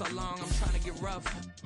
so long, I'm trying to get rough.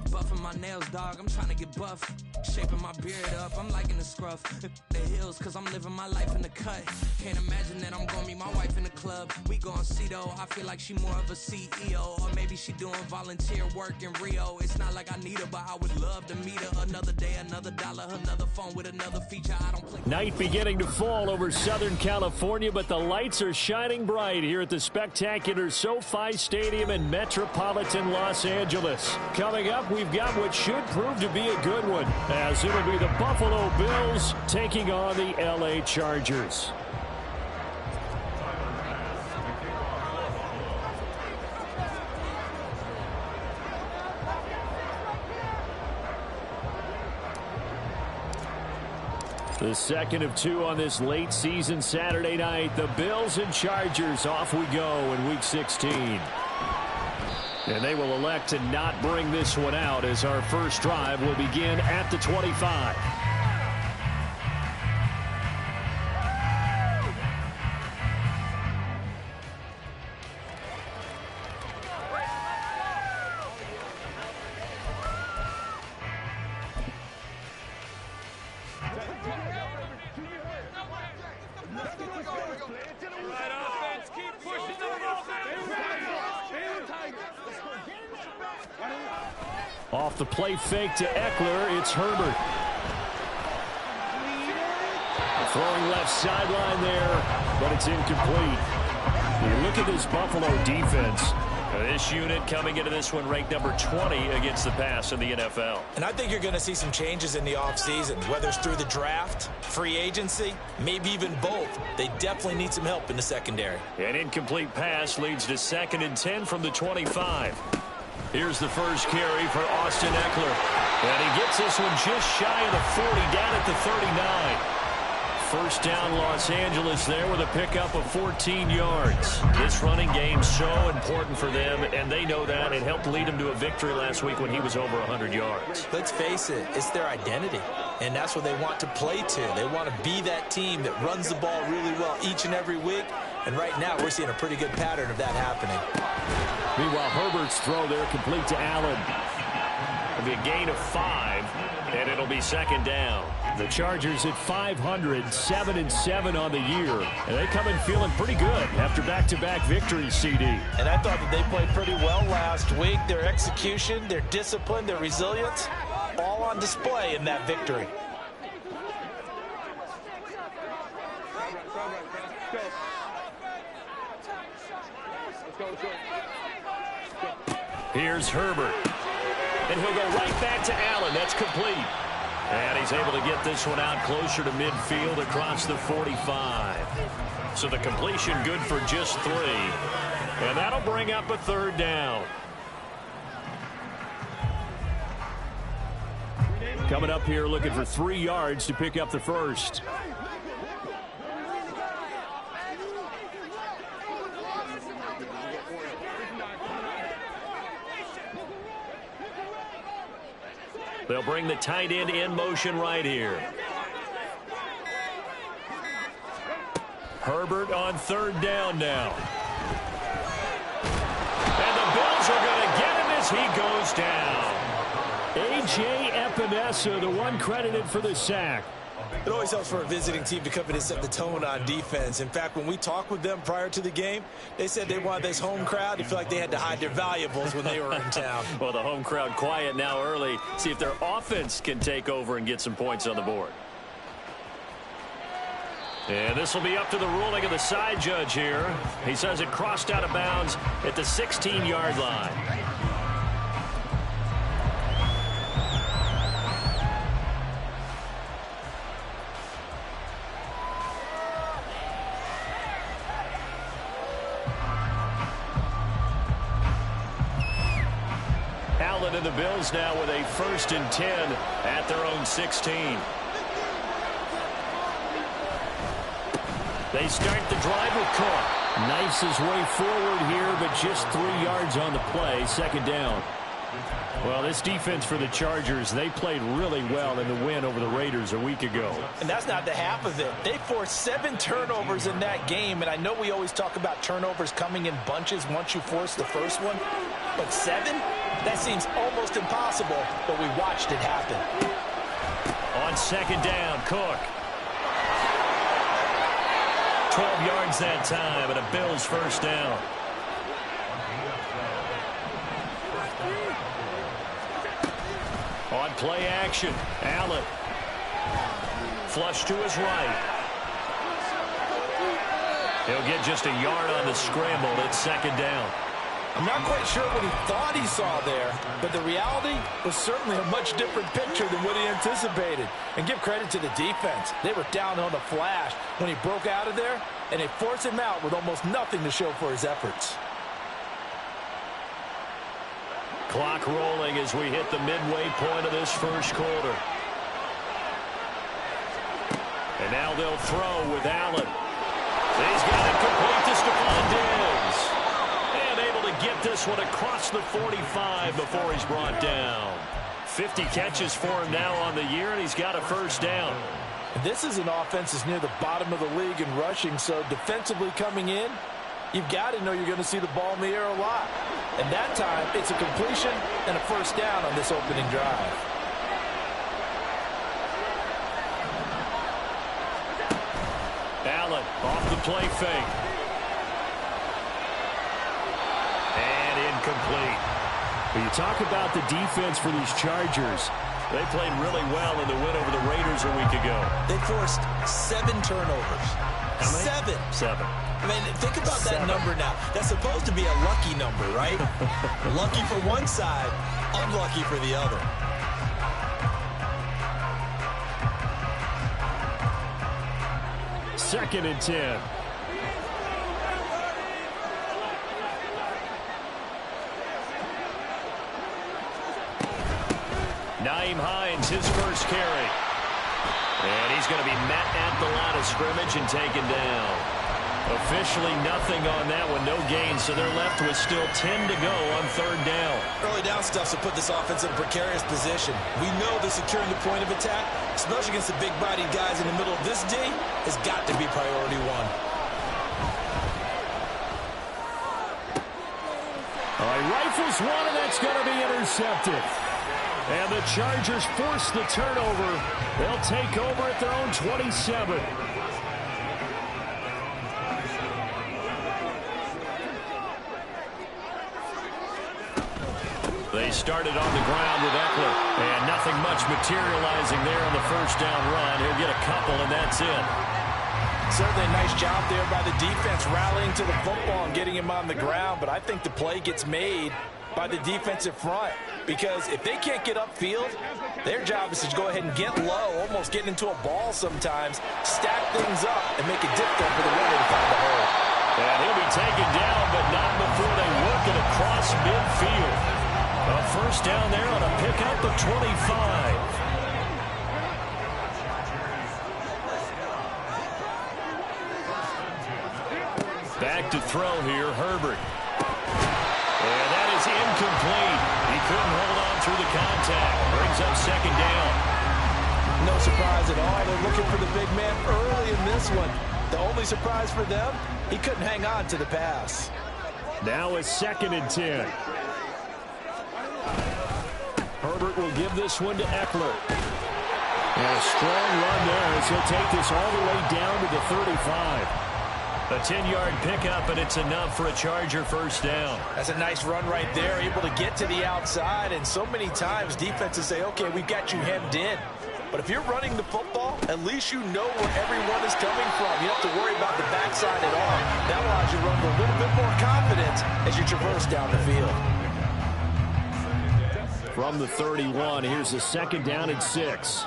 Buffing my nails, dog, I'm trying to get buff. Shaping my beard up, I'm liking the scruff. The hills, cause I'm living my life in the cut. Can't imagine that I'm gonna meet my wife in the club. We gon' see though, I feel like she more of a CEO. Or maybe she doing volunteer work in Rio. It's not like I need her, but I would love to meet her. Another day, another dollar, another phone with another feature. I don't play. Night beginning to fall over Southern California, but the lights are shining bright here at the spectacular SoFi Stadium in metropolitan Los Angeles. Coming up, we've got what should prove to be a good one, as it'll be the Buffalo Bills taking on the LA Chargers. The second of two on this late season Saturday night. The Bills and Chargers, off we go in Week 16. And they will elect to not bring this one out as our first drive will begin at the 25. Off the play fake to Eckler, it's Herbert. Throwing left sideline there, but it's incomplete. You look at this Buffalo defense. This unit coming into this one ranked number 20 against the pass in the NFL. And I think you're going to see some changes in the offseason, whether it's through the draft, free agency, maybe even both. They definitely need some help in the secondary. An incomplete pass leads to 2nd and 10 from the 25. Here's the first carry for Austin Eckler. And he gets this one just shy of the 40, down at the 39. First down Los Angeles there with a pickup of 14 yards. This running game so important for them, and they know that. It helped lead them to a victory last week when he was over 100 yards. Let's face it, it's their identity, and that's what they want to play to. They want to be that team that runs the ball really well each and every week, and right now we're seeing a pretty good pattern of that happening. Meanwhile, Herbert's throw there complete to Allen. It'll be a gain of 5, and it'll be 2nd down. The Chargers at 500, 7-7 on the year. And they come in feeling pretty good after back-to-back victories, CD. And I thought that they played pretty well last week. Their execution, their discipline, their resilience, all on display in that victory. Here's Herbert. And he'll go right back to Allen. That's complete. And he's able to get this one out closer to midfield across the 45. So the completion good for just 3. And that'll bring up a 3rd down. Coming up here looking for 3 yards to pick up the first. They'll bring the tight end in motion right here. Herbert on 3rd down now. And the Bills are going to get him as he goes down. A.J. Epinesa, the one credited for the sack. It always helps for a visiting team to come in and set the tone on defense. In fact, when we talked with them prior to the game, they said they wanted this home crowd to feel like they had to hide their valuables when they were in town. Well, the home crowd quiet now early. See if their offense can take over and get some points on the board. And this will be up to the ruling of the side judge here. He says it crossed out of bounds at the 16-yard line. Allen and the Bills now with a 1st and 10 at their own 16. They start the drive with Cook. Knifes his way forward here, but just 3 yards on the play. 2nd down. Well, this defense for the Chargers, they played really well in the win over the Raiders a week ago. And that's not the half of it. They forced 7 turnovers in that game, and I know we always talk about turnovers coming in bunches once you force the first one, but 7? That seems almost impossible, but we watched it happen. On second down, Cook. 12 yards that time, and a Bills first down. On play action, Allen. Flush to his right. He'll get just a yard on the scramble at second down. I'm not quite sure what he thought he saw there, but the reality was certainly a much different picture than what he anticipated. And give credit to the defense. They were down on the flash when he broke out of there, and they forced him out with almost nothing to show for his efforts. Clock rolling as we hit the midway point of this first quarter. And now they'll throw with Allen. He's got it complete to Stephon Diggs. And able to get this one across the 45 before he's brought down. 50 catches for him now on the year, and he's got a first down. And this is an offense that's near the bottom of the league in rushing, so defensively coming in, you've got to know you're going to see the ball in the air a lot. And that time, it's a completion and a first down on this opening drive. Allen off the play fake. And incomplete. When you talk about the defense for these Chargers, they played really well in the win over the Raiders a week ago. They forced 7 turnovers. How many? 7. I mean, think about that 7. number now. That's supposed to be a lucky number, right? Lucky for one side, unlucky for the other. Second and 10. Nyheim Hines, his first carry. And he's going to be met at the line of scrimmage and taken down. Officially nothing on that one, no gain, so they're left with still 10 to go on third down. Early down stuff to put this offense in a precarious position. We know that securing the point of attack, especially against the big-bodied guys in the middle of this D, has got to be priority one. All right, rifles one, and that's going to be intercepted. And the Chargers force the turnover. They'll take over at their own 27. They started on the ground with Eckler, and nothing much materializing there on the first down run. He'll get a couple, and that's it. Certainly a nice job there by the defense rallying to the football and getting him on the ground, but I think the play gets made by the defensive front, because if they can't get upfield, their job is to go ahead and get low, almost get into a ball sometimes, stack things up, and make it difficult for the runner to find the hole. And he'll be taken down, but not before they work it across midfield. A first down there on a pickup of 25. Back to throw here, Herbert. And that is incomplete. He couldn't hold on through the contact. Brings up second down. No surprise at all. They're looking for the big man early in this one. The only surprise for them, he couldn't hang on to the pass. Now it's second and 10. Herbert will give this one to Eckler. And a strong run there as he'll take this all the way down to the 35. A 10-yard pickup, and it's enough for a Charger first down. That's a nice run right there, able to get to the outside, and so many times defenses say, okay, we've got you hemmed in. But if you're running the football, at least you know where everyone is coming from. You don't have to worry about the backside at all. That allows you to run with a little bit more confidence as you traverse down the field. From the 31, here's a second down and 6.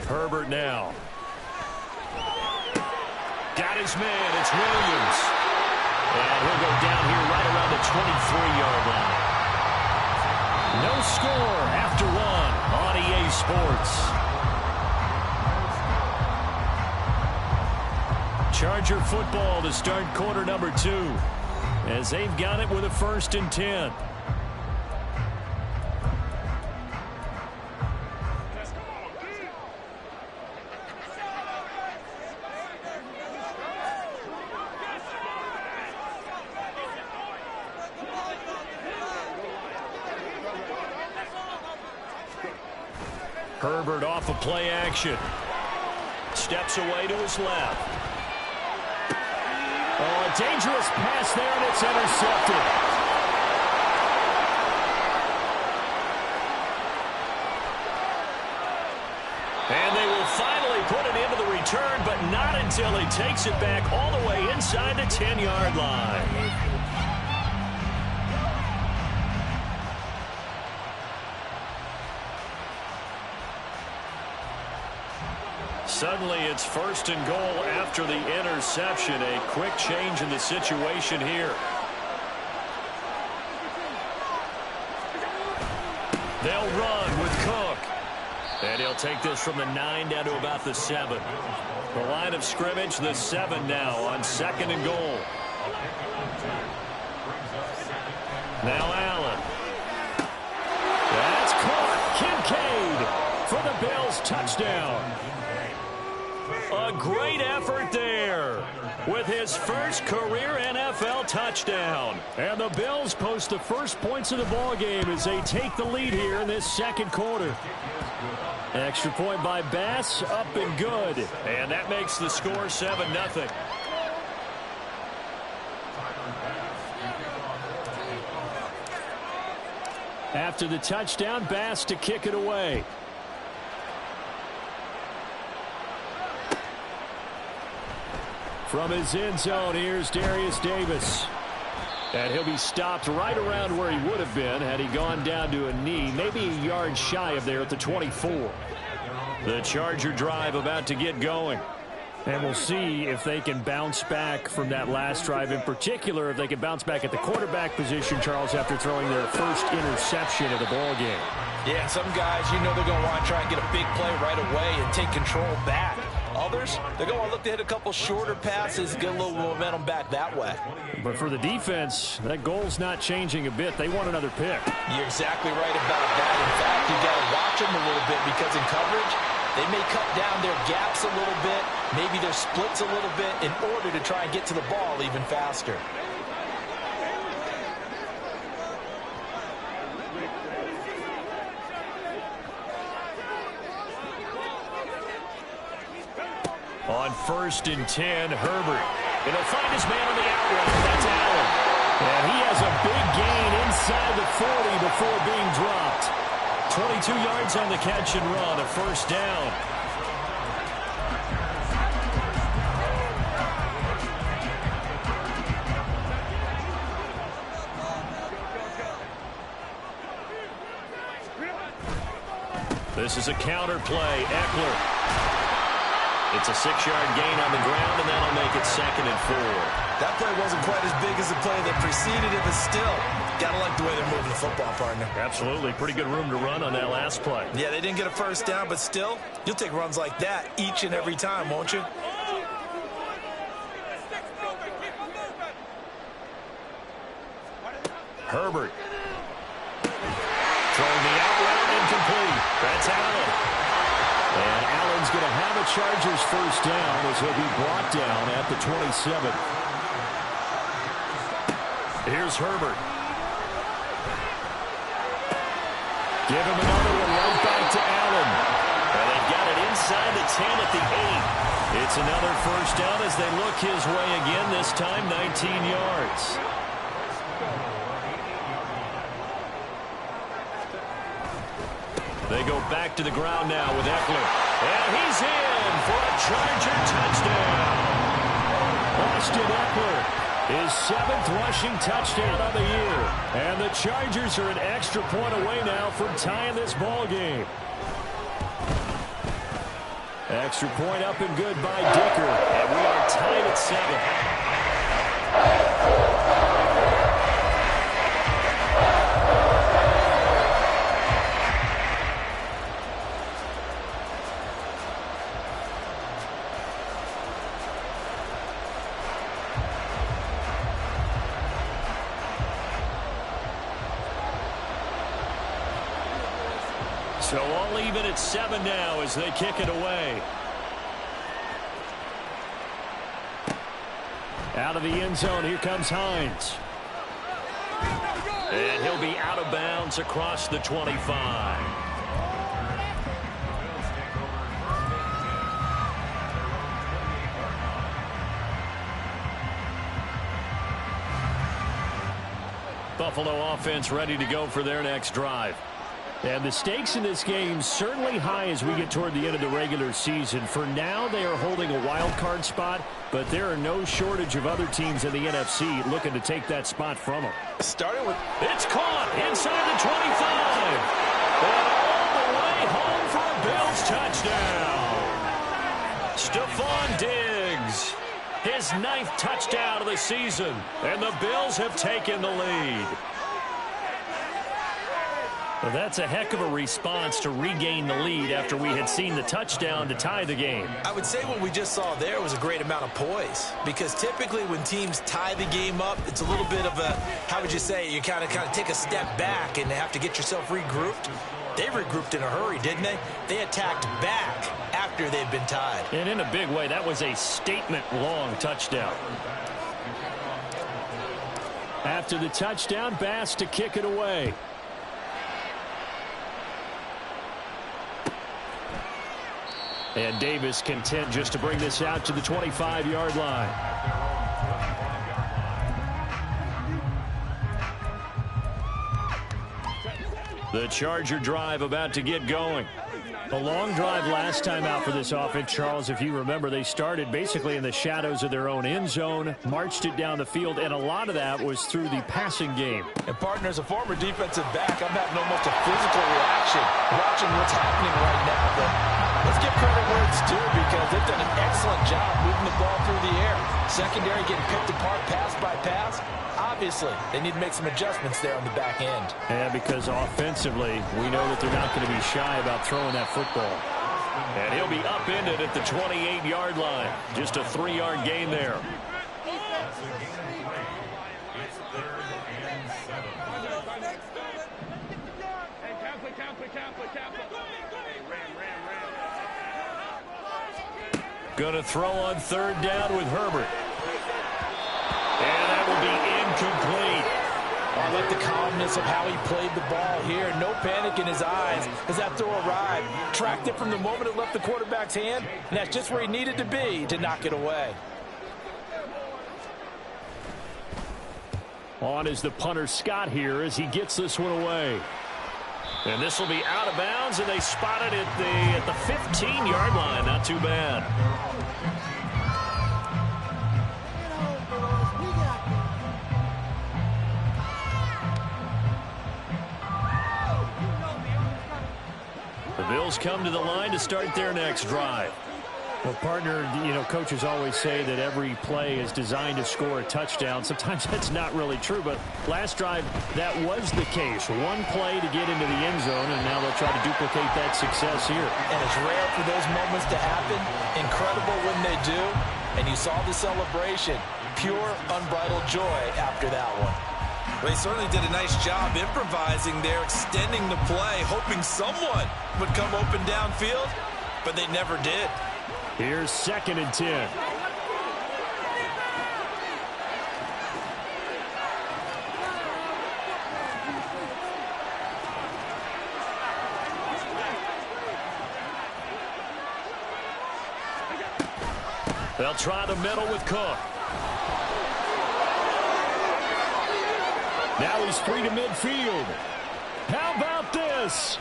Herbert now. Got his man. It's Williams. And he'll go down here right around the 23-yard line. No score after one on EA Sports. Charger football to start quarter number 2 as they've got it with a first and 10. Herbert off of play action. Steps away to his left. Oh, a dangerous pass there, and it's intercepted. And they will finally put it into the return, but not until he takes it back all the way inside the 10-yard line. Suddenly it's 1st and goal after the interception. A quick change in the situation here. They'll run with Cook. And he'll take this from the 9 down to about the 7. The line of scrimmage, the 7 now on 2nd and goal. Now Allen. That's caught. Kincaid for the Bills touchdown. A great effort there with his first career NFL touchdown. And the Bills post the first points of the ball game as they take the lead here in this 2nd quarter. Extra point by Bass, up and good. And that makes the score 7-0. After the touchdown, Bass to kick it away. From his end zone, here's Darius Davis. And he'll be stopped right around where he would have been had he gone down to a knee, maybe a yard shy of there at the 24. The Charger drive about to get going. And we'll see if they can bounce back from that last drive, in particular if they can bounce back at the quarterback position, Charles, after throwing their first interception of the ball game. Yeah, some guys, you know they're going to want to try and get a big play right away and take control back. Others, they're going to look to hit a couple shorter passes, get a little momentum back that way. But for the defense, that goal's not changing a bit. They want another pick. You're exactly right about that. In fact, you got to watch them a little bit because in coverage, they may cut down their gaps a little bit, maybe their splits a little bit in order to try and get to the ball even faster. On 1st and 10, Herbert. And he'll find his man on the out route. That's Allen. And he has a big gain inside the 40 before being dropped. 22 yards on the catch and run, a 1st down. This is a counter play. Eckler. It's a 6-yard gain on the ground, and that'll make it 2nd and 4. That play wasn't quite as big as the play that preceded it, but still, gotta like the way they're moving the football, partner. Absolutely. Pretty good room to run on that last play. Yeah, they didn't get a 1st down, but still, you'll take runs like that each and every time, won't you? Herbert. Throwing the out route, incomplete. That's Allen. And Allen's going to have a Chargers 1st down as he'll be brought down at the 27. Here's Herbert. Give him another one right back to Allen. And they've got it inside the 10 at the 8. It's another 1st down as they look his way again, this time 19 yards. They go back to the ground now with Eckler. And he's in for a Charger touchdown. Austin Eckler, his 7th rushing touchdown of the year. And the Chargers are an extra point away now from tying this ball game. Extra point up and good by Dicker. And we are tied at 7. So all even at 7 now as they kick it away. Out of the end zone, here comes Hines. And he'll be out of bounds across the 25. Buffalo offense ready to go for their next drive. And the stakes in this game certainly high as we get toward the end of the regular season. For now, they are holding a wild card spot, but there are no shortage of other teams in the NFC looking to take that spot from them. Starting with... It's caught inside the 25. And all the way home for a Bills touchdown. Stephon Diggs. His 9th touchdown of the season. And the Bills have taken the lead. Well, that's a heck of a response to regain the lead after we had seen the touchdown to tie the game. I would say what we just saw there was a great amount of poise, because typically when teams tie the game up, it's a little bit of a, how would you say, you kind of take a step back and have to get yourself regrouped. They regrouped in a hurry, didn't they? They attacked back after they'd been tied. And in a big way, that was a statement-long touchdown. After the touchdown, Bass to kick it away. And Davis content just to bring this out to the 25-yard line. The Charger drive about to get going. A long drive last time out for this offense, Charles. If you remember, they started basically in the shadows of their own end zone, marched it down the field, and a lot of that was through the passing game. And, partner, as a former defensive back, I'm having almost a physical reaction watching what's happening right now. But let's give credit where it's due, because they've done an excellent job moving the ball through the air. Secondary getting picked apart pass by pass. Obviously, they need to make some adjustments there on the back end. Yeah, because offensively, we know that they're not going to be shy about throwing that football. And he'll be upended at the 28-yard line. Just a 3-yard gain there. Going to throw on 3rd down with Herbert. And that will be incomplete. I like the calmness of how he played the ball here. No panic in his eyes as that throw arrived. Tracked it from the moment it left the quarterback's hand, and that's just where he needed to be to knock it away. On is the punter Scott here as he gets this one away. And this will be out of bounds, and they spot it at the 15-yard line. Not too bad. The Bills come to the line to start their next drive. Well, partner, coaches always say that every play is designed to score a touchdown. Sometimes that's not really true, but last drive, that was the case. One play to get into the end zone, and now they'll try to duplicate that success here. And it's rare for those moments to happen. Incredible when they do. And you saw the celebration. Pure, unbridled joy after that one. Well, they certainly did a nice job improvising there, extending the play, hoping someone would come open downfield, but they never did. Here's 2nd and 10. They'll try the middle with Cook. Now he's free to midfield. How about this?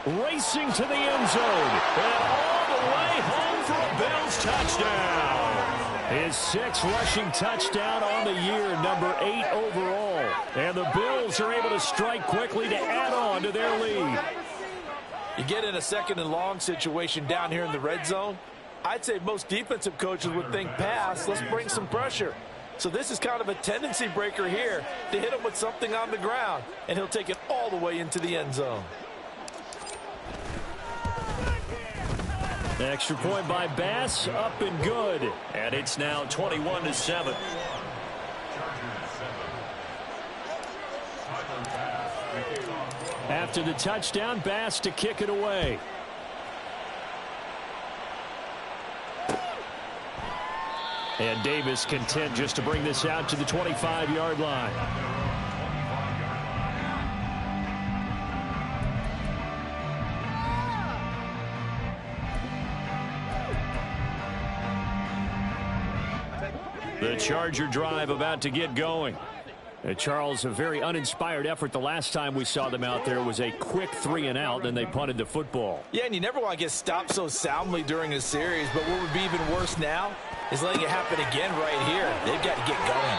Racing to the end zone. And all the way home for a Bills touchdown. His 6th rushing touchdown on the year, number 8 overall. And the Bills are able to strike quickly to add on to their lead. You get in a 2nd and long situation down here in the red zone. I'd say most defensive coaches would think pass. Let's bring some pressure. So this is kind of a tendency breaker here to hit him with something on the ground, and he'll take it all the way into the end zone. The extra point by Bass, up and good. And it's now 21-7. After the touchdown, Bass to kick it away. And Davis content just to bring this out to the 25-yard line. The Charger drive about to get going. Charles, a very uninspired effort. The last time we saw them out there was a quick 3-and-out, then they punted the football. Yeah, and you never want to get stopped so soundly during a series, but what would be even worse now is letting it happen again right here. They've got to get going.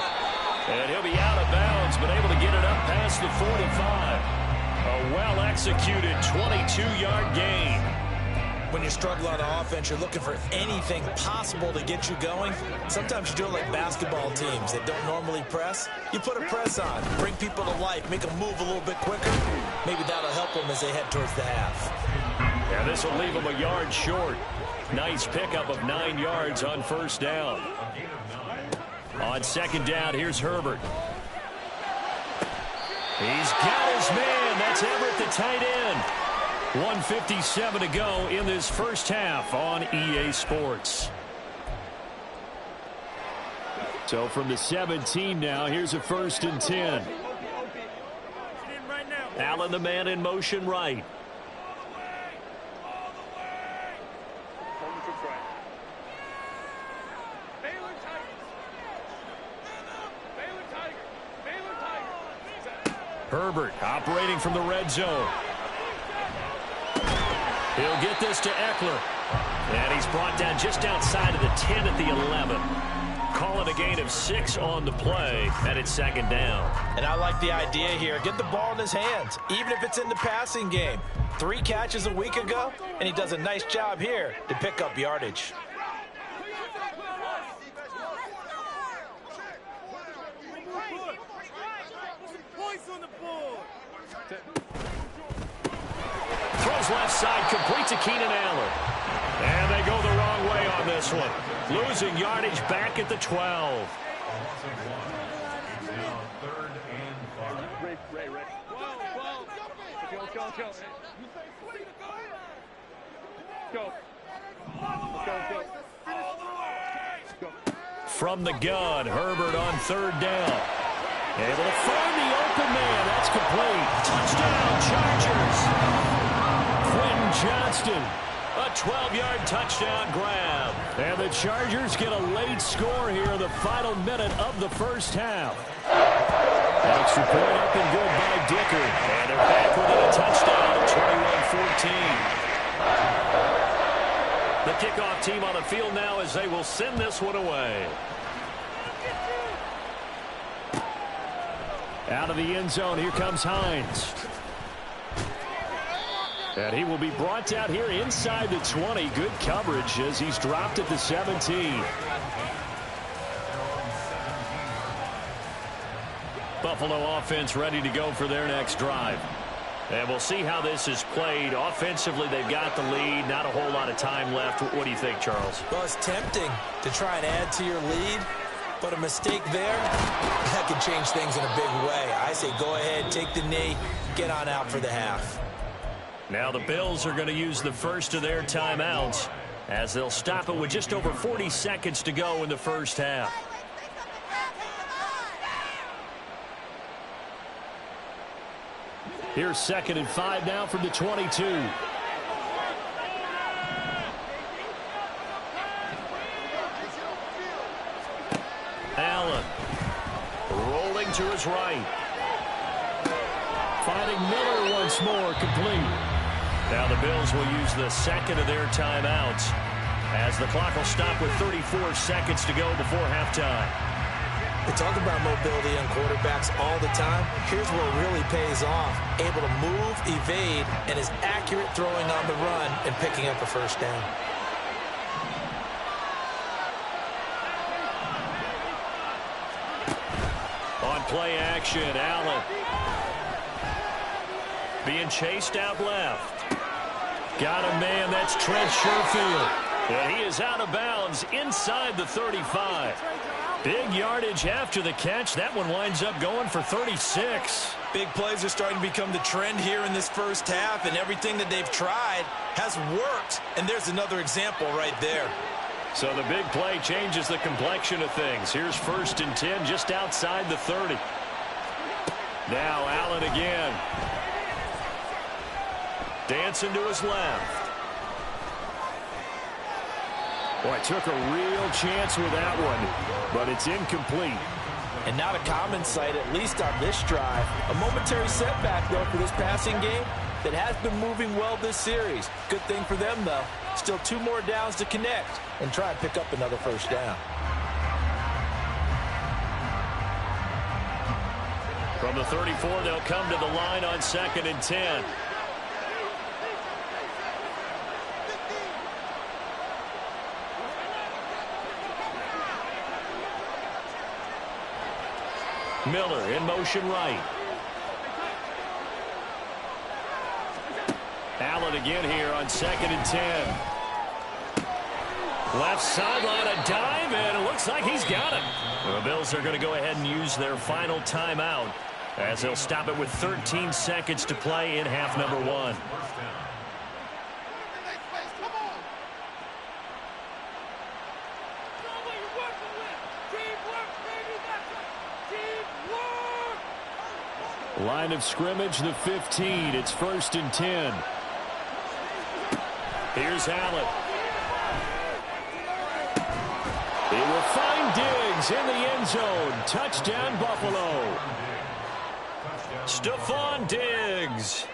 And he'll be out of bounds, but able to get it up past the 45. A well-executed 22-yard gain. When you struggle on offense, you're looking for anything possible to get you going. Sometimes you do it like basketball teams that don't normally press. You put a press on, bring people to life, make them move a little bit quicker. Maybe that'll help them as they head towards the half. Yeah, this will leave them a yard short. Nice pickup of 9 yards on first down. On second down, here's Herbert. He's got his man. That's Everett, the tight end. 1:57 to go in this first half on EA Sports. So from the 17 now, here's a 1st and 10. Allen, the man in motion right. Herbert operating from the red zone. He'll get this to Eckler. And he's brought down just outside of the 10 at the 11. Call it a gain of 6 on the play, and it's second down. And I like the idea here. Get the ball in his hands, even if it's in the passing game. 3 catches a week ago, and he does a nice job here to pick up yardage. Throws left side, complete to Keenan Allen. And they go the wrong way on this one. Losing yardage back at the 12. From the gun, Herbert on 3rd down. Able to find the open man. That's complete. Touchdown, Chargers. Quentin Johnston, a 12-yard touchdown grab. And the Chargers get a late score here, the final minute of the first half. Extra point up and good by Dicker. And they're back within a touchdown, 21-14. The kickoff team on the field now as they will send this one away. Out of the end zone, here comes Hines. And he will be brought down here inside the 20. Good coverage as he's dropped at the 17. Buffalo offense ready to go for their next drive. And we'll see how this is played. Offensively, they've got the lead. Not a whole lot of time left. What do you think, Charles? Well, it's tempting to try and add to your lead. But a mistake there, that could change things in a big way. I say go ahead, take the knee, get on out for the half. Now the Bills are going to use the first of their timeouts as they'll stop it with just over 40 seconds to go in the first half. Here's 2nd and 5 now from the 22. Allen rolling to his right. Finding Miller once more, complete. Now the Bills will use the 2nd of their timeouts as the clock will stop with 34 seconds to go before halftime. We talk about mobility on quarterbacks all the time. Here's where it really pays off. Able to move, evade, and is accurate throwing on the run and picking up a first down. On play action, Allen being chased out left. Got a man, that's Trent Sherfield. And he is out of bounds inside the 35. Big yardage after the catch. That one winds up going for 36. Big plays are starting to become the trend here in this first half, and everything that they've tried has worked. And there's another example right there. So the big play changes the complexion of things. Here's 1st and 10 just outside the 30. Now Allen again. Dancing to his left. Boy, took a real chance with that one, but it's incomplete. And not a common sight, at least on this drive. A momentary setback, though, for this passing game that has been moving well this series. Good thing for them, though. Still 2 more downs to connect and try and pick up another first down. From the 34, they'll come to the line on 2nd and 10. Miller in motion right. Allen again here on 2nd and 10. Left sideline, a dive, and it looks like he's got it. The Bills are going to go ahead and use their final timeout as they'll stop it with 13 seconds to play in half number 1. Line of scrimmage, the 15. It's 1st and 10. Here's Allen. He will find Diggs in the end zone. Touchdown, Buffalo. Stephon Diggs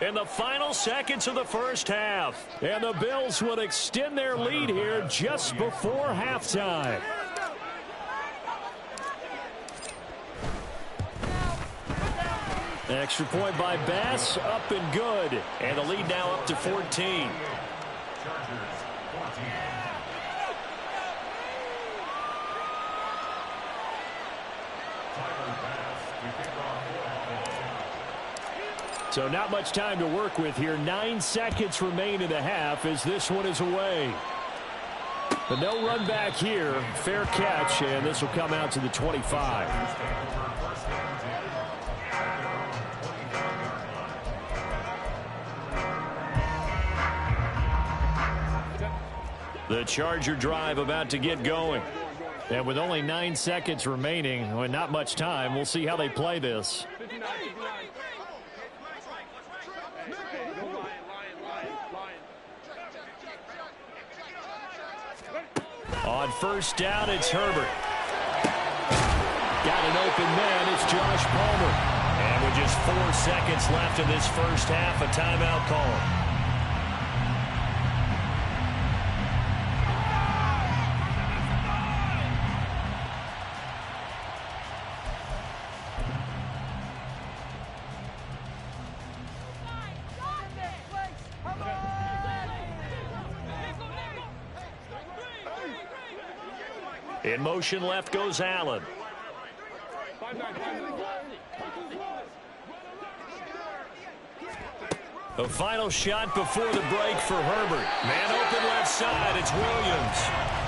in the final seconds of the first half. And the Bills would extend their lead here just before halftime. Extra point by Bass, up and good. And the lead now up to 14. So not much time to work with here. 9 seconds remain in the half as this one is away. But no run back here. Fair catch, and this will come out to the 25. The Charger drive about to get going. And with only 9 seconds remaining, and not much time, we'll see how they play this. On first down, it's Herbert. Got an open man, it's Josh Palmer. And with just 4 seconds left in this first half, a timeout call. In motion left goes Allen. A final shot before the break for Herbert. Man open left side, it's Williams.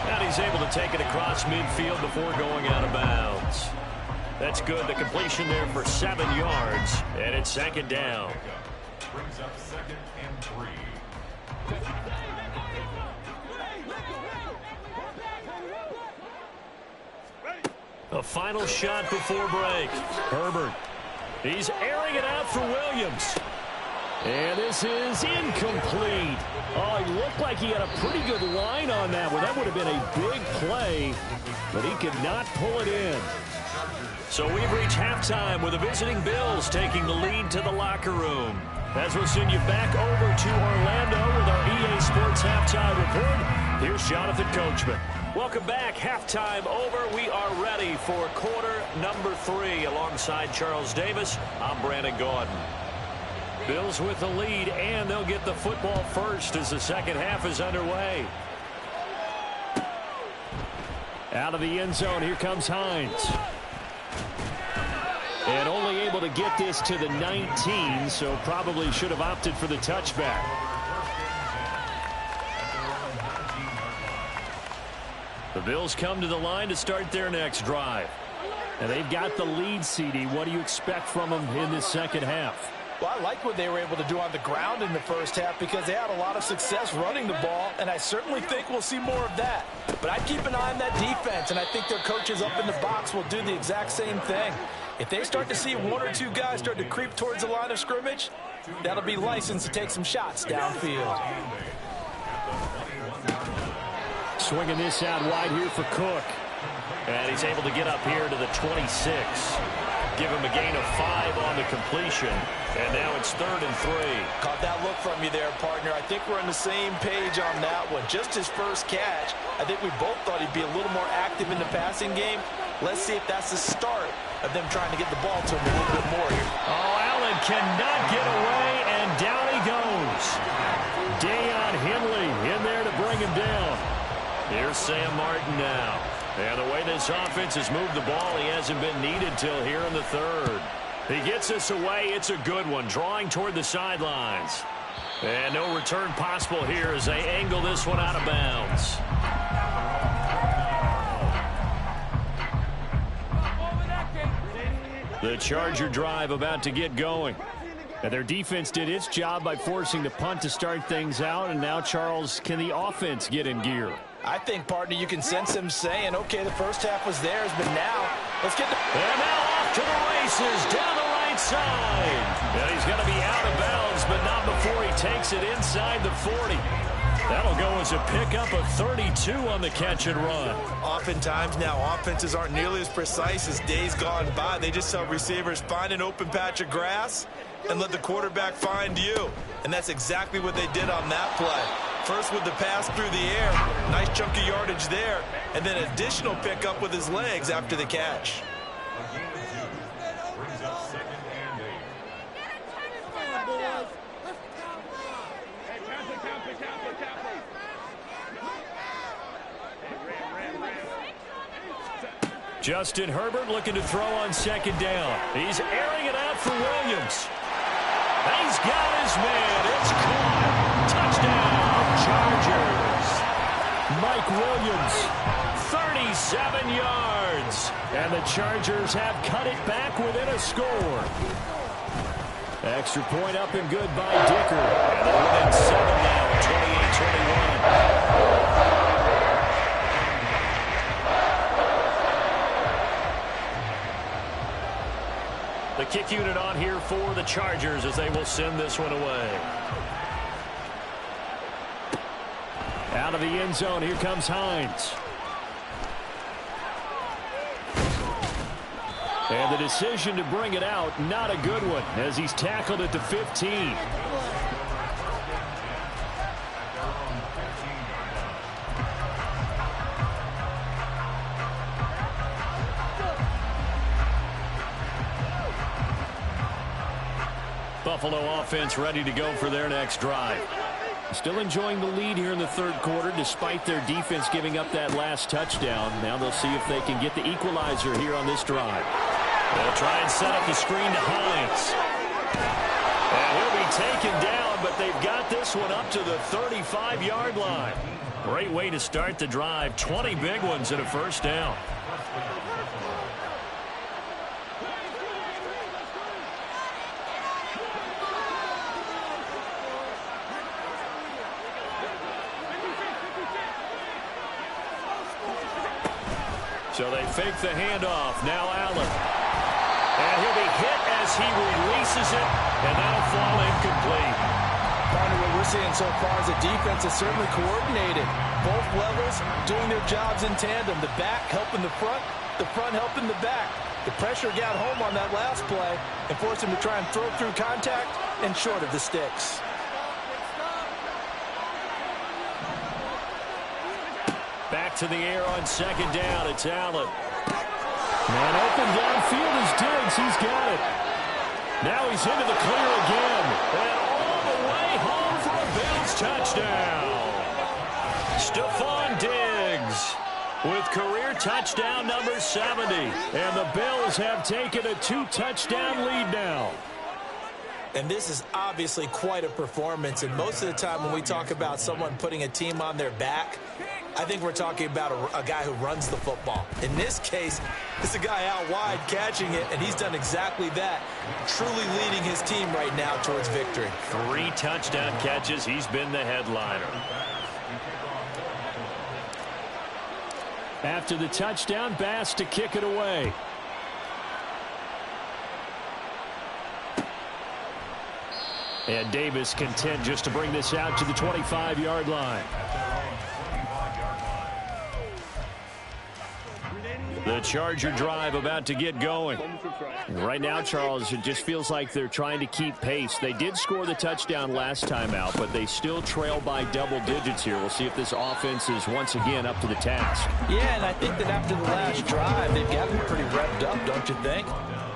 And he's able to take it across midfield before going out of bounds. That's good. The completion there for 7 yards. And it's 2nd down. Brings up 2nd and 3. A final shot before break. Herbert. He's airing it out for Williams. And this is incomplete. Oh, he looked like he had a pretty good line on that one. That would have been a big play, but he could not pull it in. So we've reached halftime with the visiting Bills taking the lead to the locker room. As we'll send you back over to Orlando with our EA Sports Halftime Report, here's Jonathan Coachman. Welcome back. Halftime over. We are ready for quarter number 3 alongside Charles Davis. I'm Brandon Gaudin. Bills with the lead, and they'll get the football first as the second half is underway. Out of the end zone, here comes Hines. And only able to get this to the 19, so probably should have opted for the touchback. The Bills come to the line to start their next drive. And they've got the lead, CD. What do you expect from them in this second half? Well, I like what they were able to do on the ground in the first half because they had a lot of success running the ball, and I certainly think we'll see more of that. But I'd keep an eye on that defense, and I think their coaches up in the box will do the exact same thing. If they start to see 1 or 2 guys start to creep towards the line of scrimmage, that'll be license to take some shots downfield. Swinging this out wide here for Cook. And he's able to get up here to the 26. Give him a gain of 5 on the completion. And now it's 3rd and 3. Caught that look from you there, partner. I think we're on the same page on that one. Just his first catch, I think we both thought he'd be a little more active in the passing game. Let's see if that's the start of them trying to get the ball to him a little bit more here. Oh, Allen cannot get away, and down he goes. Deion Henley in there to bring him down. Here's Sam Martin now. And the way this offense has moved the ball, he hasn't been needed till here in the 3rd. He gets this away. It's a good one, drawing toward the sidelines. And no return possible here as they angle this one out of bounds. The Charger drive about to get going. And their defense did its job by forcing the punt to start things out. And now, Charles, can the offense get in gear? I think, partner, you can sense him saying, okay, the first half was theirs, but now let's get the... And now off to the races down the right side. And he's going to be out of bounds, but not before he takes it inside the 40. That'll go as a pickup of 32 on the catch and run. Oftentimes now, offenses aren't nearly as precise as days gone by. They just tell receivers, find an open patch of grass and let the quarterback find you. And that's exactly what they did on that play. First with the pass through the air, nice chunk of yardage there, and then additional pickup with his legs after the catch. Brings up 2nd and 8. Justin Herbert looking to throw on 2nd down. He's airing it out for Williams. He's got his man. It's caught. Touchdown, Chargers. Mike Williams, 37 yards. And the Chargers have cut it back within a score. Extra point up and good by Dicker. And they're within 7 now, 28-21. The kick unit on here for the Chargers as they will send this one away. Out of the end zone, here comes Hines. And the decision to bring it out, not a good one, as he's tackled at the 15. Buffalo offense ready to go for their next drive. Still enjoying the lead here in the 3rd quarter despite their defense giving up that last touchdown. Now they'll see if they can get the equalizer here on this drive. They'll try and set up the screen to Hines. And he'll be taken down, but they've got this one up to the 35-yard line. Great way to start the drive. 20 big ones and a first down. So they fake the handoff. Now Allen. And he'll be hit as he releases it, and that'll fall incomplete. Partner, what we're seeing so far is the defense is certainly coordinated. Both levels doing their jobs in tandem. The back helping the front helping the back. The pressure got home on that last play and forced him to try and throw through contact and short of the sticks. Back to the air on 2nd down. It's Allen. Man open downfield is Diggs. He's got it. Now he's into the clear again. And all the way home for a Bills touchdown. Stephon Diggs with career touchdown number 70. And the Bills have taken a 2-touchdown lead now. And this is obviously quite a performance. And most of the time when we talk about someone putting a team on their back, I think we're talking about a guy who runs the football. In this case, it's a guy out wide catching it, and he's done exactly that, truly leading his team right now towards victory. 3 touchdown catches. He's been the headliner. After the touchdown, Bass to kick it away. And Davis content just to bring this out to the 25-yard line. The Charger drive about to get going. Right now, Charles, it just feels like they're trying to keep pace. They did score the touchdown last time out, but they still trail by double digits here. We'll see if this offense is once again up to the task. Yeah, and I think that after the last drive, they've gotten pretty revved up, don't you think?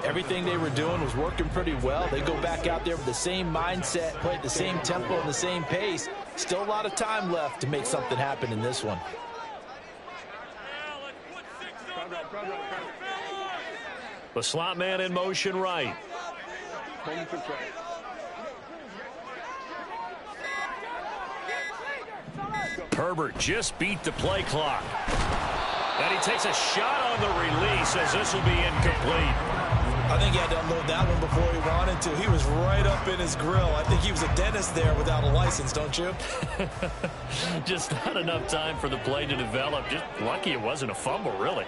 Everything they were doing was working pretty well. They go back out there with the same mindset, play at the same tempo and the same pace. Still a lot of time left to make something happen in this one. The slot man in motion right. Herbert just beat the play clock. And he takes a shot on the release as this will be incomplete. I think he had to unload that one before he wanted to. He was right up in his grill. I think he was a dentist there without a license, don't you? Just not enough time for the play to develop. Just lucky it wasn't a fumble, really.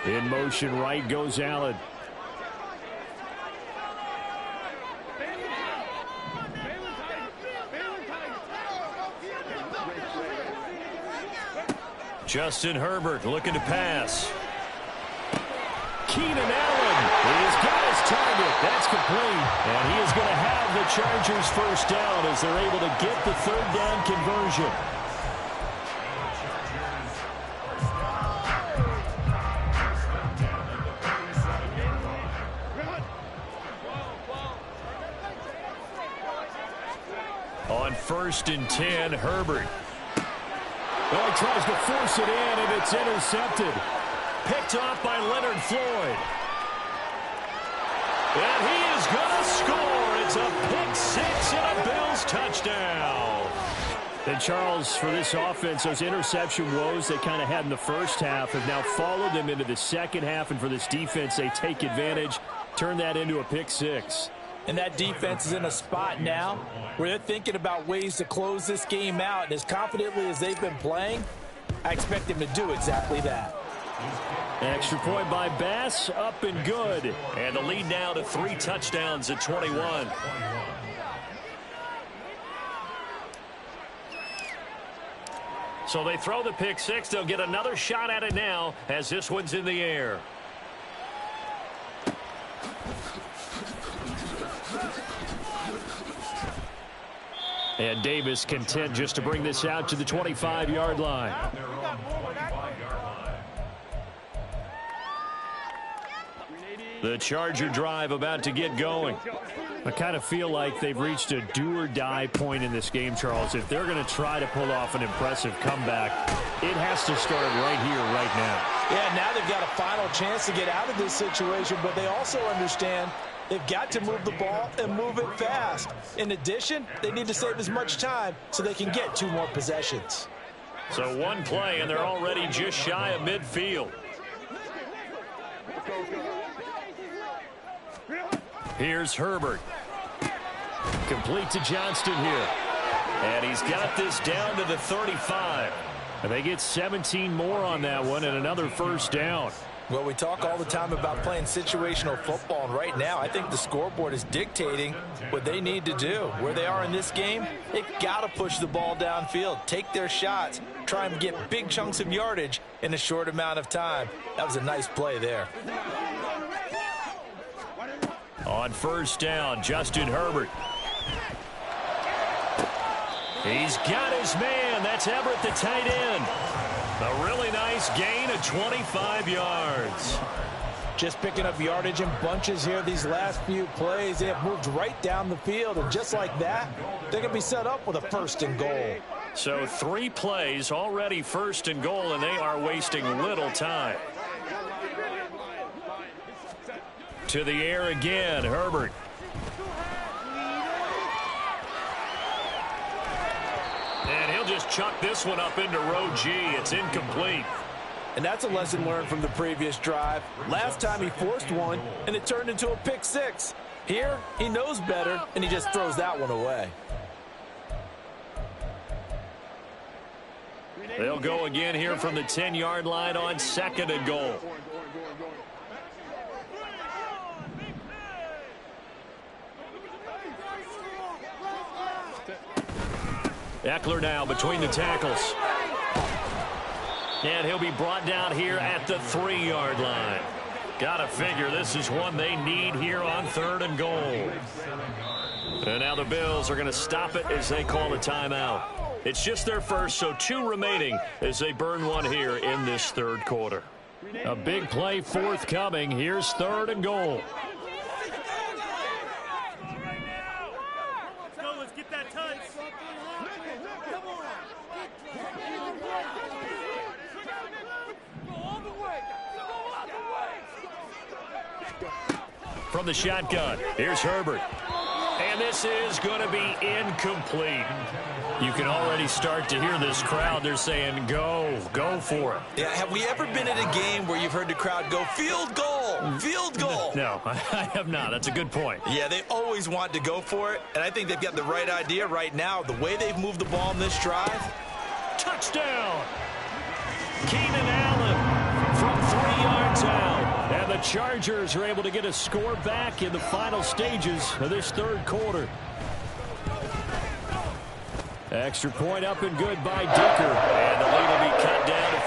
In motion right goes Allen. Justin Herbert looking to pass. Keenan Allen, he's got his target. That's complete. And he is going to have the Chargers first down as they're able to get the third down conversion. On 1st and 10, Herbert. Well, he tries to force it in, and it's intercepted. Picked off by Leonard Floyd. And he is going to score. It's a pick six and a Bills touchdown. And, Charles, for this offense, those interception woes they kind of had in the first half have now followed them into the second half. And for this defense, they take advantage, turn that into a pick six. And that defense is in a spot now where they're thinking about ways to close this game out. And as confidently as they've been playing, I expect them to do exactly that. Extra point by Bass, up and good. And the lead now to 3 touchdowns at 21. So they throw the pick six. They'll get another shot at it now as this one's in the air. And Davis content just to bring this out to the 25-yard line. The Charger drive about to get going. I kind of feel like they've reached a do-or-die point in this game, Charles. If they're going to try to pull off an impressive comeback, it has to start right here, right now. Yeah, now they've got a final chance to get out of this situation, but they also understand they've got to move the ball and move it fast. In addition, they need to save as much time so they can get 2 more possessions. So one play, and they're already just shy of midfield. Here's Herbert. Complete to Johnston here. And he's got this down to the 35. And they get 17 more on that one and another first down. Well, we talk all the time about playing situational football, and right now I think the scoreboard is dictating what they need to do. Where they are in this game, they've got to push the ball downfield, take their shots, try and get big chunks of yardage in a short amount of time. That was a nice play there. On first down, Justin Herbert. He's got his man. That's Everett, the tight end. A really nice gain of 25 yards. Just picking up yardage in bunches here these last few plays. They have moved right down the field, and just like that, they're going to be set up with a 1st and goal. So 3 plays, already 1st and goal, and they are wasting little time. To the air again, Herbert. And he'll just chuck this one up into row G. It's incomplete. And that's a lesson learned from the previous drive. Last time he forced one, and it turned into a pick six. Here, he knows better, and he just throws that one away. They'll go again here from the 10-yard line on 2nd and goal. Eckler now between the tackles. And he'll be brought down here at the 3-yard line. Gotta figure this is one they need here on 3rd and goal. And now the Bills are going to stop it as they call a timeout. It's just their first, so 2 remaining as they burn one here in this 3rd quarter. A big play forthcoming. Here's 3rd and goal. Let's go. Let's get that touch. From the shotgun, here's Herbert. And this is going to be incomplete. You can already start to hear this crowd. They're saying, go for it. Yeah, have we ever been in a game where you've heard the crowd go, field goal, field goal? No, I have not. That's a good point. Yeah, they always want to go for it, and I think they've got the right idea right now. The way they've moved the ball in this drive. Touchdown! Keenan Allen from 3 yards out. And the Chargers are able to get a score back in the final stages of this 3rd quarter. Extra point up and good by Dicker. And the lead will be cut down to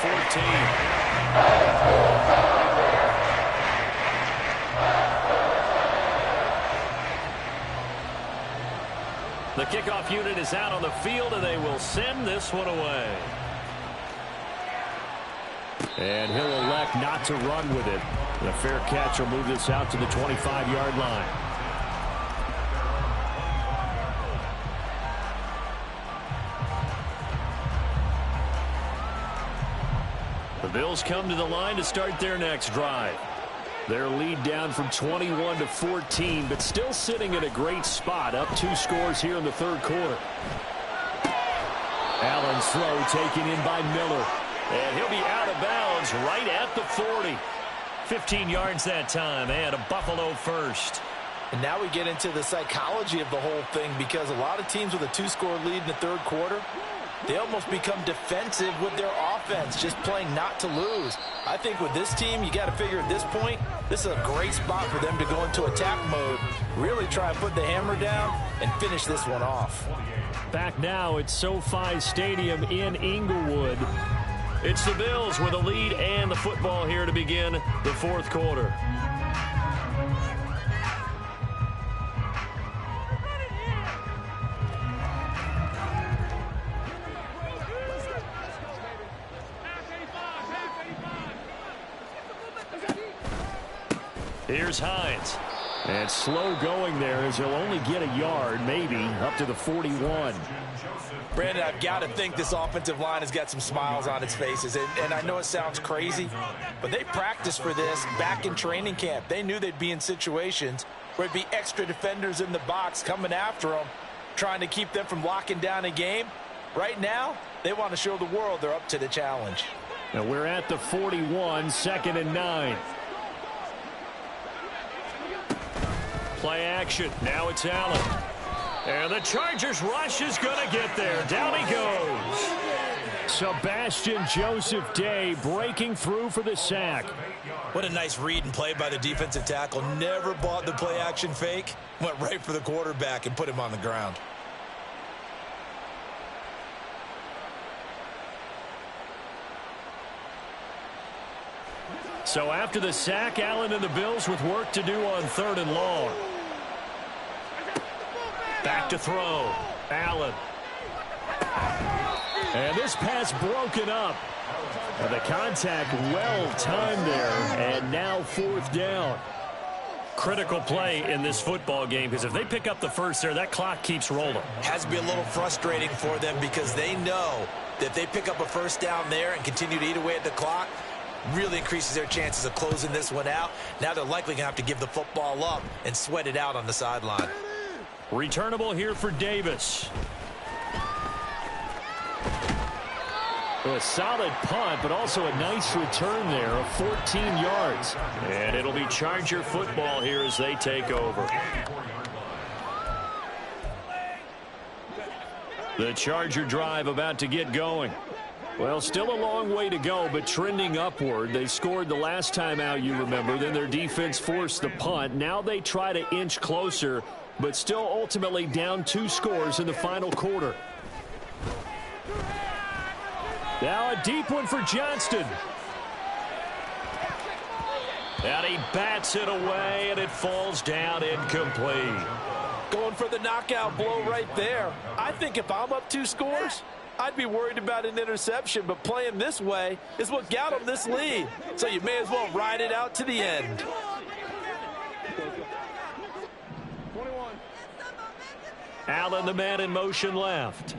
14. The kickoff unit is out on the field, and they will send this one away. And he'll elect not to run with it. And a fair catch will move this out to the 25-yard line. The Bills come to the line to start their next drive. Their lead down from 21 to 14, but still sitting in a great spot, up 2 scores here in the 3rd quarter. Allen's throw taken in by Miller. And he'll be out of bounds right at the 40. 15 yards that time, and a Buffalo first. And now we get into the psychology of the whole thing, because a lot of teams with a 2-score lead in the 3rd quarter, they almost become defensive with their offense, just playing not to lose. I think with this team, you got to figure at this point, this is a great spot for them to go into attack mode, really try and put the hammer down and finish this one off. Back now at SoFi Stadium in Inglewood. It's the Bills with a lead and the football here to begin the 4th quarter. Here's Hines. And slow going there as he'll only get a yard, maybe, up to the 41. Brandon, I've got to think this offensive line has got some smiles on its faces. And I know it sounds crazy, but they practiced for this back in training camp. They knew they'd be in situations where it'd be extra defenders in the box coming after them, trying to keep them from locking down a game. Right now, they want to show the world they're up to the challenge. Now we're at the 41, 2nd and 9. Play action. Now it's Allen. And the Chargers rush is going to get there. Down he goes. Sebastian Joseph Day breaking through for the sack. What a nice read and play by the defensive tackle. Never bought the play action fake. Went right for the quarterback and put him on the ground. So after the sack, Allen and the Bills with work to do on 3rd and long. Back to throw. Allen. And this pass broken up. And the contact well timed there. And now 4th down. Critical play in this football game, because if they pick up the first there, that clock keeps rolling. Has to be a little frustrating for them, because they know that if they pick up a first down there and continue to eat away at the clock, really increases their chances of closing this one out. Now they're likely going to have to give the football up and sweat it out on the sideline. Returnable here for Davis. A solid punt, but also a nice return there of 14 yards. And it'll be Charger football here as they take over. The Charger drive about to get going. Well, still a long way to go, but trending upward. They scored the last time out, you remember. Then their defense forced the punt. Now they try to inch closer, but still ultimately down 2 scores in the final quarter. Now a deep one for Johnston. And he bats it away, and it falls down incomplete. Going for the knockout blow right there. I think if I'm up 2 scores, I'd be worried about an interception, but playing this way is what got him this lead. So you may as well ride it out to the end. Allen, the man in motion left.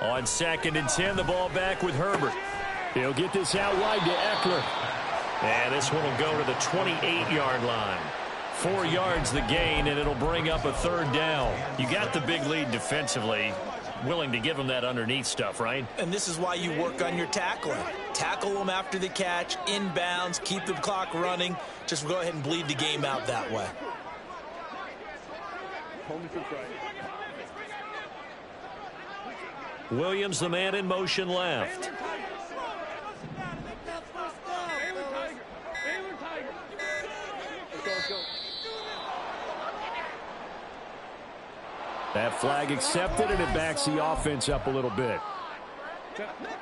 On 2nd and 10, the ball back with Herbert. He'll get this out wide to Eckler. And this one will go to the 28-yard line. 4 yards the gain, and it'll bring up a 3rd down. You got the big lead defensively. Willing to give them that underneath stuff, right? And this is why you work on your tackling. Tackle them after the catch, inbounds, keep the clock running. Just go ahead and bleed the game out that way. Williams, the man in motion left. That flag accepted, and it backs the offense up a little bit.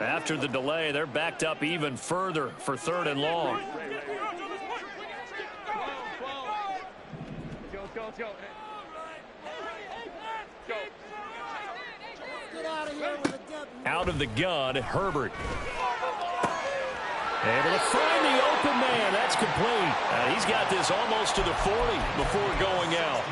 After the delay, they're backed up even further for 3rd and long. Out of the gun, Herbert. Able to find the open man. That's complete. He's got this almost to the 40 before going out.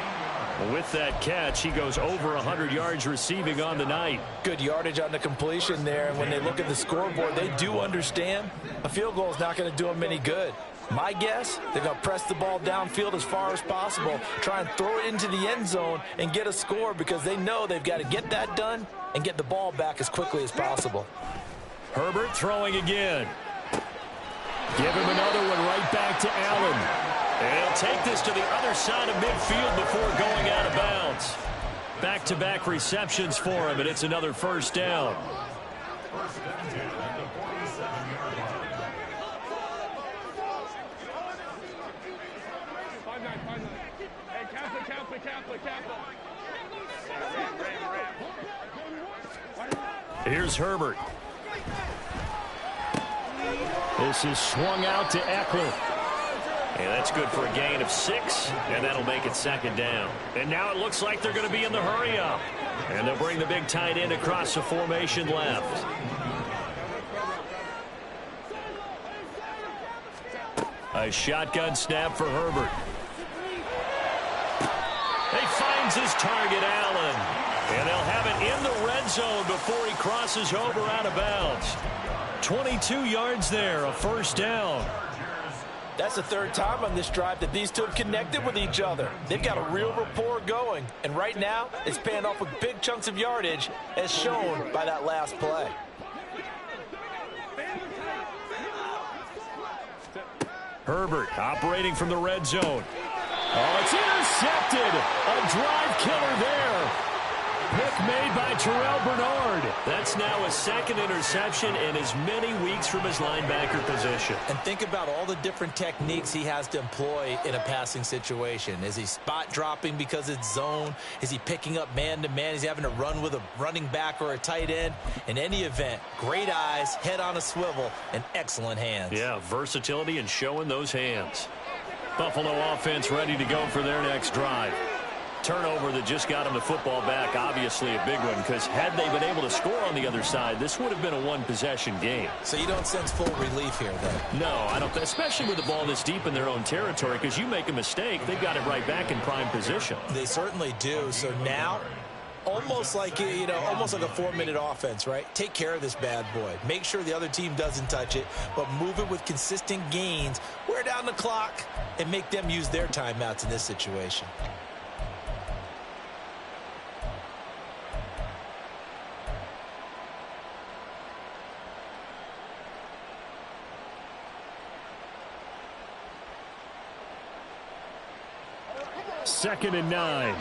With that catch, he goes over 100 yards receiving on the night. Good yardage on the completion there, and when they look at the scoreboard, they do understand a field goal is not going to do them any good. My guess, they're going to press the ball downfield as far as possible, try and throw it into the end zone and get a score because they know they've got to get that done and get the ball back as quickly as possible. Herbert throwing again. Give him another one right back to Allen. And he'll take this to the other side of midfield before going out of bounds. Back-to-back receptions for him, and it's another 1st down. Here's Herbert. This is swung out to Eckler. And that's good for a gain of 6, and that'll make it 2nd down. And now it looks like they're going to be in the hurry-up. And they'll bring the big tight end across the formation left. A shotgun snap for Herbert. He finds his target, Allen. And they'll have it in the red zone before he crosses over out of bounds. 22 yards there, a 1st down. That's the 3rd time on this drive that these two have connected with each other. They've got a real rapport going. And right now, it's paying off with big chunks of yardage as shown by that last play. Herbert operating from the red zone. Oh, it's intercepted. A drive killer there. Pick made by Terrell Bernard. That's now a 2nd interception in as many weeks from his linebacker position. And think about all the different techniques he has to employ in a passing situation. Is he spot dropping because it's zone? Is he picking up man-to-man? Is he having to run with a running back or a tight end? In any event, great eyes, head on a swivel, and excellent hands. Yeah, versatility and showing those hands. Buffalo offense ready to go for their next drive. Turnover that just got him the football back, obviously a big one, because had they been able to score on the other side, this would have been a one-possession game. So you don't sense full relief here, then? No, I don't, especially with the ball this deep in their own territory, because you make a mistake, they've got it right back in prime position. They certainly do. So now, almost like, almost like a 4-minute offense, right? Take care of this bad boy. Make sure the other team doesn't touch it, but move it with consistent gains, wear down the clock, and make them use their timeouts in this situation. Second and 9.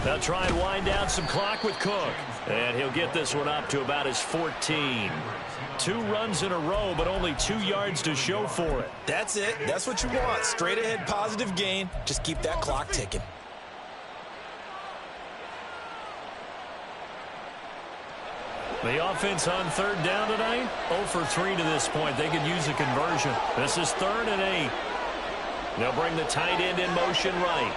They'll They'll try and wind down some clock with Cook. And he'll get this one up to about his 14. 2 runs in a row, but only 2 yards to show for it. That's it. That's what you want. Straight ahead, positive gain. Just keep that clock ticking. The offense on 3rd down tonight, 0 for 3 to this point. They could use a conversion. This is 3rd and 8. They'll bring the tight end in motion right.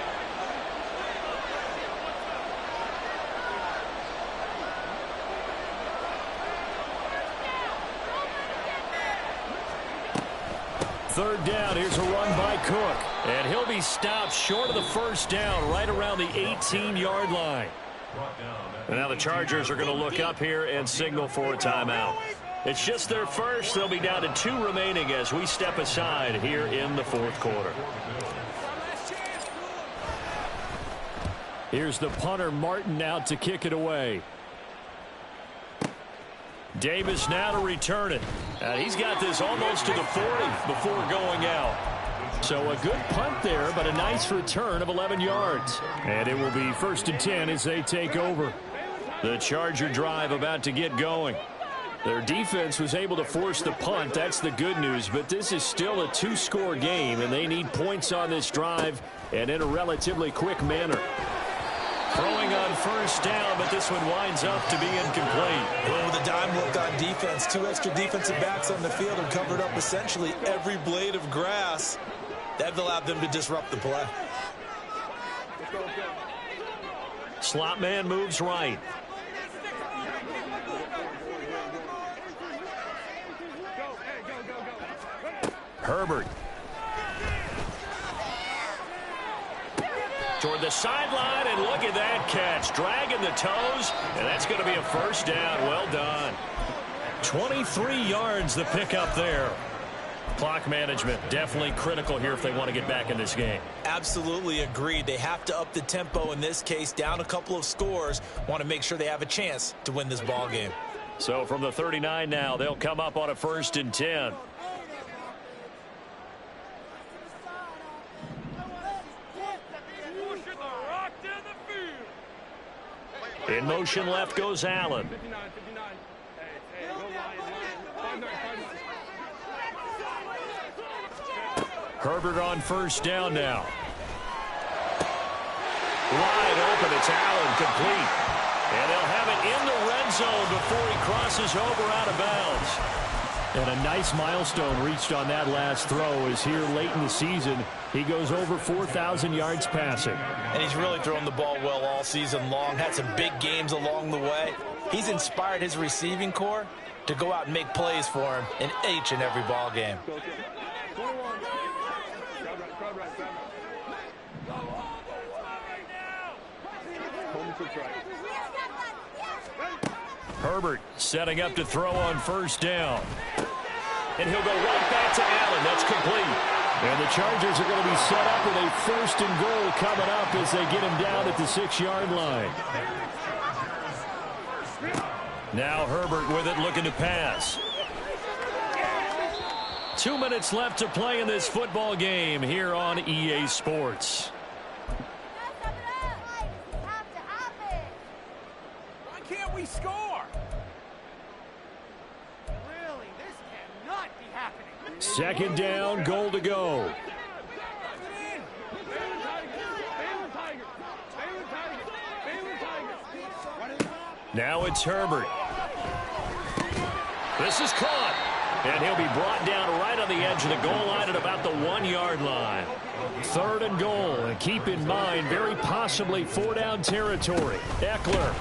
Third down, here's a run by Cook. And he'll be stopped short of the first down, right around the 18-yard line. And now the Chargers are going to look up here and signal for a timeout. It's just their first. They'll be down to 2 remaining as we step aside here in the 4th quarter. Here's the punter, Martin, out to kick it away. Davis now to return it. He's got this almost to the 40 before going out. So a good punt there, but a nice return of 11 yards. And it will be 1st and 10 as they take over. The Charger drive about to get going. Their defense was able to force the punt. That's the good news. But this is still a 2-score game, and they need points on this drive and in a relatively quick manner. Throwing on 1st down, but this one winds up to be incomplete. Well, with a dime look on defense, 2 extra defensive backs on the field and covered up essentially every blade of grass. That allowed them to disrupt the play. Slot man moves right. Herbert. Toward the sideline, and look at that catch. Dragging the toes, and that's going to be a 1st down. Well done. 23 yards the pickup there. Clock management definitely critical here if they want to get back in this game. Absolutely agreed. They have to up the tempo in this case, down a couple of scores. Want to make sure they have a chance to win this ball game. So from the 39 now, they'll come up on a 1st and 10. In motion left goes Allen. Herbert on 1st down now. Wide open, it's Allen, complete. And they'll have it in the red zone before he crosses over out of bounds. And a nice milestone reached on that last throw as here late in the season, he goes over 4,000 yards passing. And he's really thrown the ball well all season long. Had some big games along the way. He's inspired his receiving corps to go out and make plays for him in each and every ball game. Herbert setting up to throw on 1st down. And he'll go right back to Allen. That's complete. And the Chargers are going to be set up with a 1st and goal coming up as they get him down at the 6-yard line. Now Herbert with it, looking to pass. 2 minutes left to play in this football game here on EA Sports. Why can't we score? Really, this cannot be happening. 2nd down, goal to go. Now it's Herbert. This is caught. And he'll be brought down right on the edge of the goal line at about the 1-yard line. 3rd and goal. And keep in mind, very possibly 4-down territory. Eckler.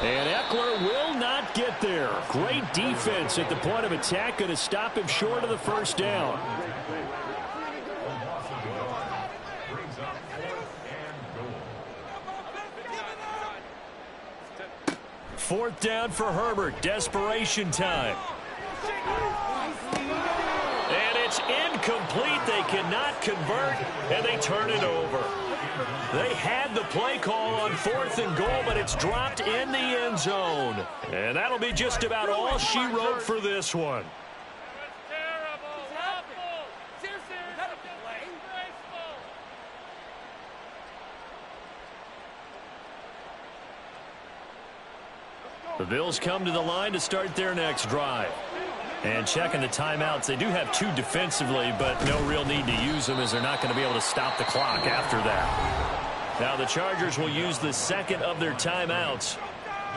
And Eckler will not get there. Great defense at the point of attack. Going to stop him short of the 1st down. Fourth down for Herbert. Desperation time. And it's incomplete. They cannot convert, and they turn it over. They had the play call on 4th and goal, but it's dropped in the end zone. And that'll be just about all she wrote for this one. The Bills come to the line to start their next drive. And checking the timeouts, they do have 2 defensively, but no real need to use them as they're not going to be able to stop the clock after that. Now the Chargers will use the second of their timeouts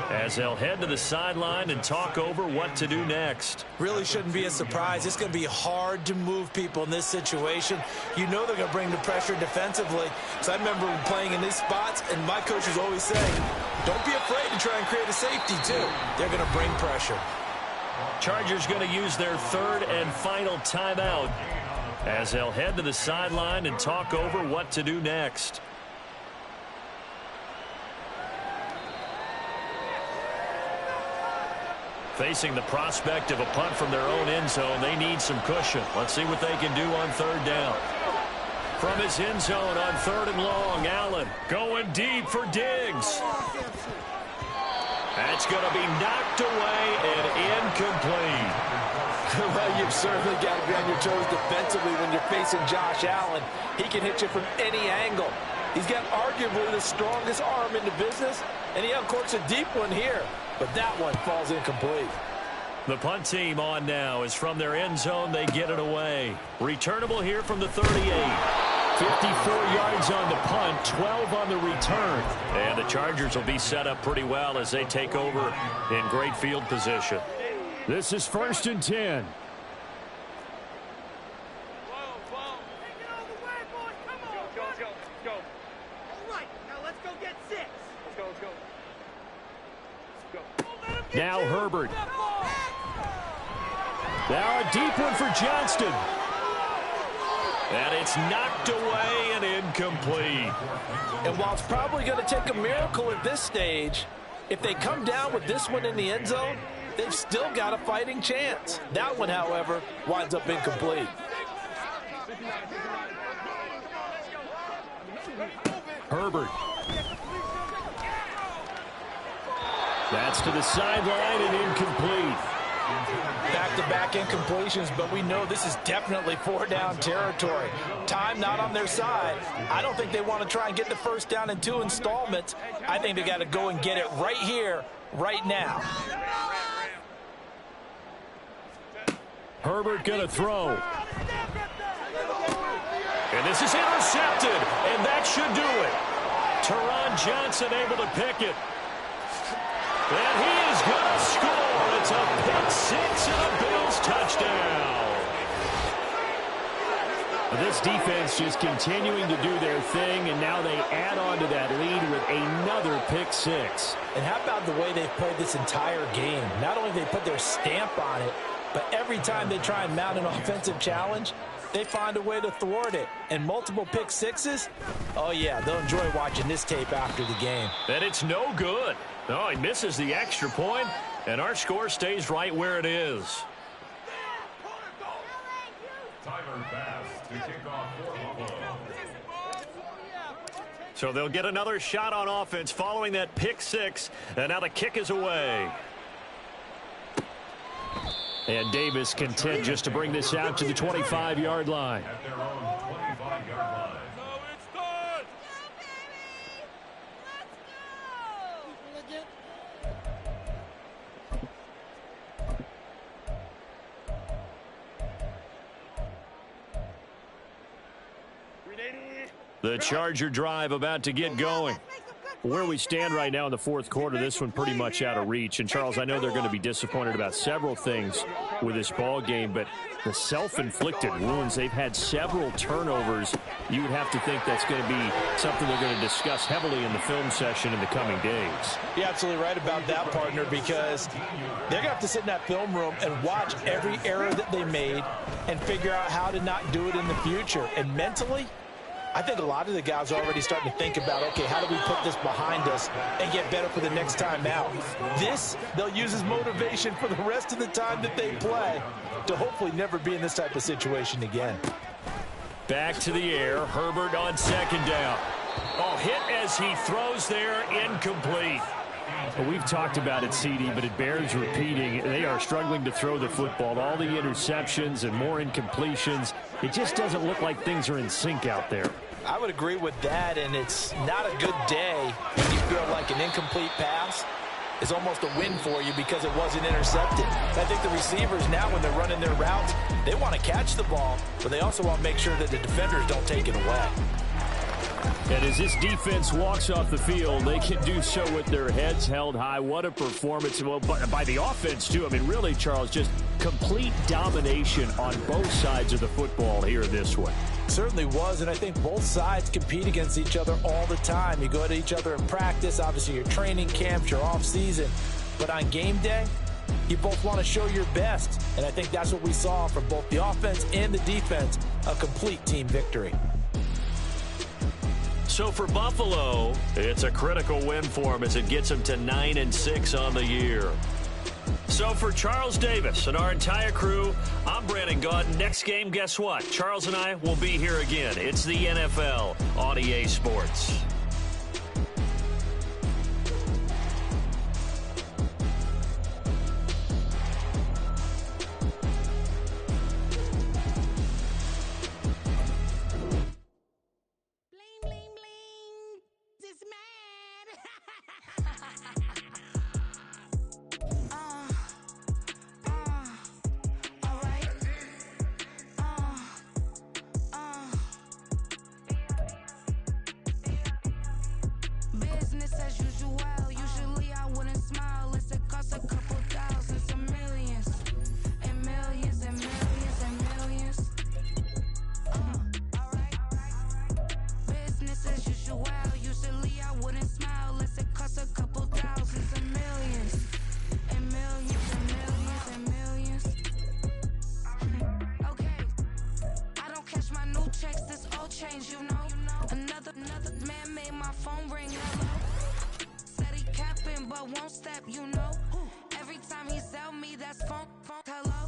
as they'll head to the sideline and talk over what to do next. Really shouldn't be a surprise. It's going to be hard to move people in this situation. You know they're going to bring the pressure defensively. So I remember playing in these spots, and my coach was always saying, don't be afraid to try and create a safety, too. They're going to bring pressure. Chargers going to use their third and final timeout as they'll head to the sideline and talk over what to do next. Facing the prospect of a punt from their own end zone, they need some cushion. Let's see what they can do on third down. From his end zone on 3rd and long, Allen going deep for Diggs. That's going to be knocked away and incomplete. Well, you've certainly got to be on your toes defensively when you're facing Josh Allen. He can hit you from any angle. He's got arguably the strongest arm in the business, and he uncorks a deep one here. But that one falls incomplete. The punt team on now is from their end zone. They get it away. Returnable here from the 38. 54 yards on the punt, 12 on the return. And the Chargers will be set up pretty well as they take over in great field position. This is 1st and 10. Now Herbert. Now a deep one for Johnston. And it's knocked away and incomplete. And while it's probably going to take a miracle at this stage, if they come down with this one in the end zone, they've still got a fighting chance. That one, however, winds up incomplete. Herbert. That's to the sideline and incomplete. Back-to-back incompletions, but we know this is definitely 4-down territory. Time not on their side. I don't think they want to try and get the first down in 2 installments. I think they got to go and get it right here, right now. Herbert going to throw. And this is intercepted, and that should do it. Teron Johnson able to pick it. And he is going to score. It's a pick 6 and a Bills touchdown. This defense just continuing to do their thing, and now they add on to that lead with another pick 6. And how about the way they've played this entire game? Not only they put their stamp on it, but every time they try and mount an offensive challenge, they find a way to thwart it. And multiple pick 6s, oh yeah, they'll enjoy watching this tape after the game. And it's no good. Oh, he misses the extra point, and our score stays right where it is. Tyler Bass to kick off for Buffalo. So they'll get another shot on offense following that pick 6, and now the kick is away. And Davis content just to bring this out to the 25-yard line. At their own 25-yard line. The Charger drive about to get going. Where we stand right now in the 4th quarter, this one pretty much out of reach. And, Charles, I know they're going to be disappointed about several things with this ball game, but the self-inflicted wounds, they've had several turnovers. You would have to think that's going to be something they're going to discuss heavily in the film session in the coming days. You're absolutely right about that, partner, because they're going to have to sit in that film room and watch every error that they made and figure out how to not do it in the future. And mentally, I think a lot of the guys are already starting to think about, okay, how do we put this behind us and get better for the next time out? This, they'll use as motivation for the rest of the time that they play to hopefully never be in this type of situation again. Back to the air, Herbert on 2nd down. Oh, hit as he throws there, incomplete. Well, we've talked about it, CD, but it bears repeating. They are struggling to throw the football. All the interceptions and more incompletions. It just doesn't look like things are in sync out there. I would agree with that, and it's not a good day when you feel like an incomplete pass is almost a win for you because it wasn't intercepted. I think the receivers now, when they're running their routes, they want to catch the ball, but they also want to make sure that the defenders don't take it away. And as this defense walks off the field, they can do so with their heads held high. What a performance by the offense, too. I mean, really, Charles, just complete domination on both sides of the football here in this one. Certainly was, and I think both sides compete against each other all the time. You go at each other in practice, obviously your training camps, your off-season. But on game day, you both want to show your best. And I think that's what we saw from both the offense and the defense, a complete team victory. So for Buffalo, it's a critical win for them as it gets them to 9-6 on the year. So for Charles Davis and our entire crew, I'm Brandon Gaudin. Next game, guess what? Charles and I will be here again. It's the NFL on EA Sports. Another man made my phone ring, hello. Said he capping, but won't step, you know. Every time he sell me, that's funk, hello.